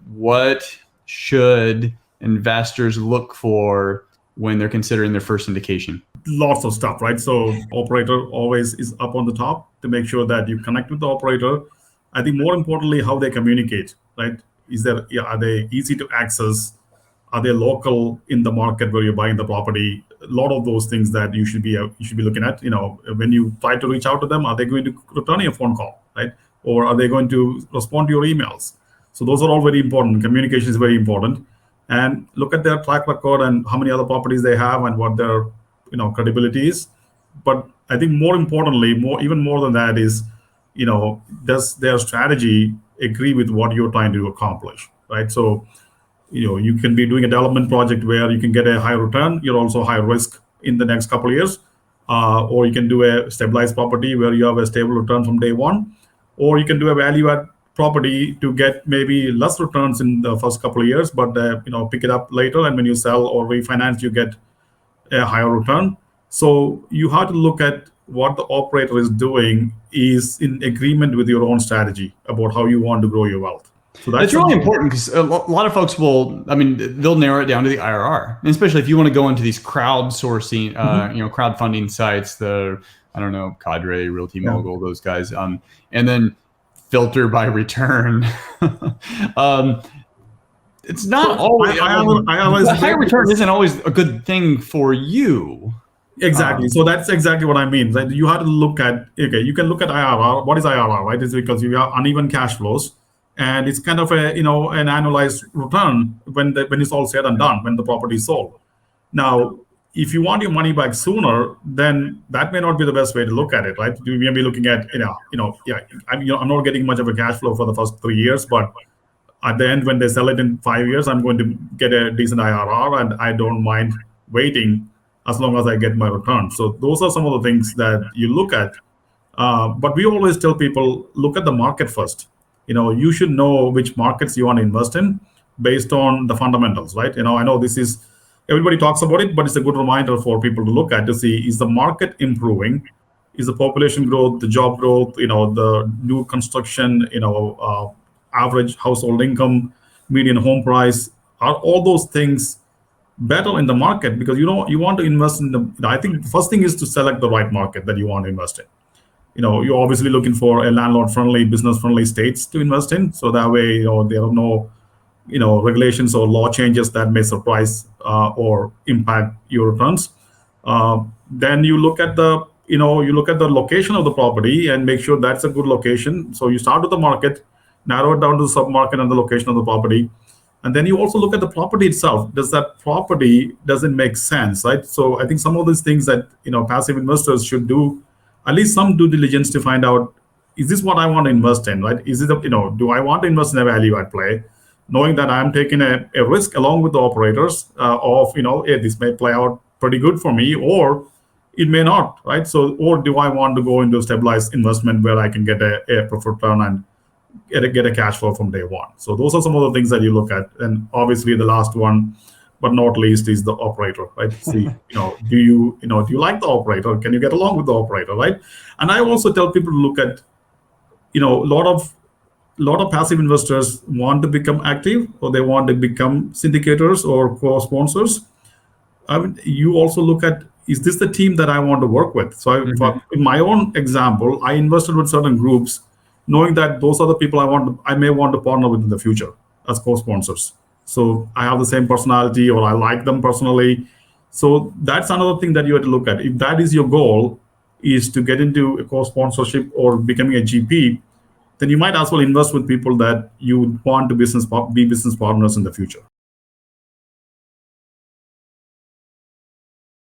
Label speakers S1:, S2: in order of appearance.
S1: What should investors look for when they're considering their first syndication?
S2: Lots of stuff, right? So operator always is up on the top to make sure that you connect with the operator. I think more importantly, how they communicate, right? Are they easy to access? Are they local in the market where you're buying the property? A lot of those things that you should be looking at. When you try to reach out to them, are they going to return your phone call, right? Or are they going to respond to your emails? So those are all very important. Communication is very important, and look at their track record and how many other properties they have and what their credibility is. But I think more importantly, even more than that is, does their strategy agree with what you're trying to accomplish, right? So you can be doing a development project where you can get a high return, you're also high risk in the next couple of years, or you can do a stabilized property where you have a stable return from day one, or you can do a value add property to get maybe less returns in the first couple of years, but pick it up later, and when you sell or refinance, you get a higher return. So you have to look at what the operator is doing is in agreement with your own strategy about how you want to grow your wealth.
S1: So that's really important, because a lot of folks they'll narrow it down to the IRR, and especially if you want to go into these crowdsourcing, crowdfunding sites, Cadre, Realty Mogul, those guys, and then filter by return. It's not always. The high return isn't always a good thing for you.
S2: Exactly. So that's exactly what I mean. That you have to look at. Okay, you can look at IRR. What is IRR? Right? It's because you have uneven cash flows, and it's kind of an annualized return when it's all said and done, when the property is sold. Now, if you want your money back sooner, then that may not be the best way to look at it, right? You may be looking at I'm not getting much of a cash flow for the first 3 years, but at the end, when they sell it in 5 years, I'm going to get a decent IRR, and I don't mind waiting as long as I get my return. So those are some of the things that you look at. But we always tell people, look at the market first. You should know which markets you want to invest in based on the fundamentals, right? I know everybody talks about it, but it's a good reminder for people to look at to see, is the market improving? Is the population growth, the job growth, the new construction, average household income, median home price, are all those things better in the market? Because you want to invest in I think the first thing is to select the right market that you want to invest in. You're obviously looking for a landlord-friendly, business-friendly states to invest in, so that way there are no regulations or law changes that may surprise or impact your returns. Then you look at the location of the property and make sure that's a good location. So you start with the market, narrow it down to the sub-market and the location of the property. And then you also look at the property itself. Does it make sense, right? So I think some of these things that passive investors should do at least some due diligence to find out, is this what I want to invest in, right? Is it do I want to invest in a value add play, knowing that I'm taking a risk along with the operators of hey, this may play out pretty good for me, or it may not, right? So, or do I want to go into a stabilized investment where I can get a preferred return and get a cash flow from day one? So those are some of the things that you look at. And obviously the last one, but not least, is the operator, right? See, do you like the operator? Can you get along with the operator, right? And I also tell people to look at, a lot of passive investors want to become active, or they want to become syndicators or co-sponsors. You also look at, is this the team that I want to work with? So in my own example, I invested with certain groups, knowing that those are the people I may want to partner with in the future as co-sponsors. So I have the same personality, or I like them personally. So that's another thing that you have to look at. If that is your goal, is to get into a co-sponsorship or becoming a GP, then you might as well invest with people that you want to be business partners in the future.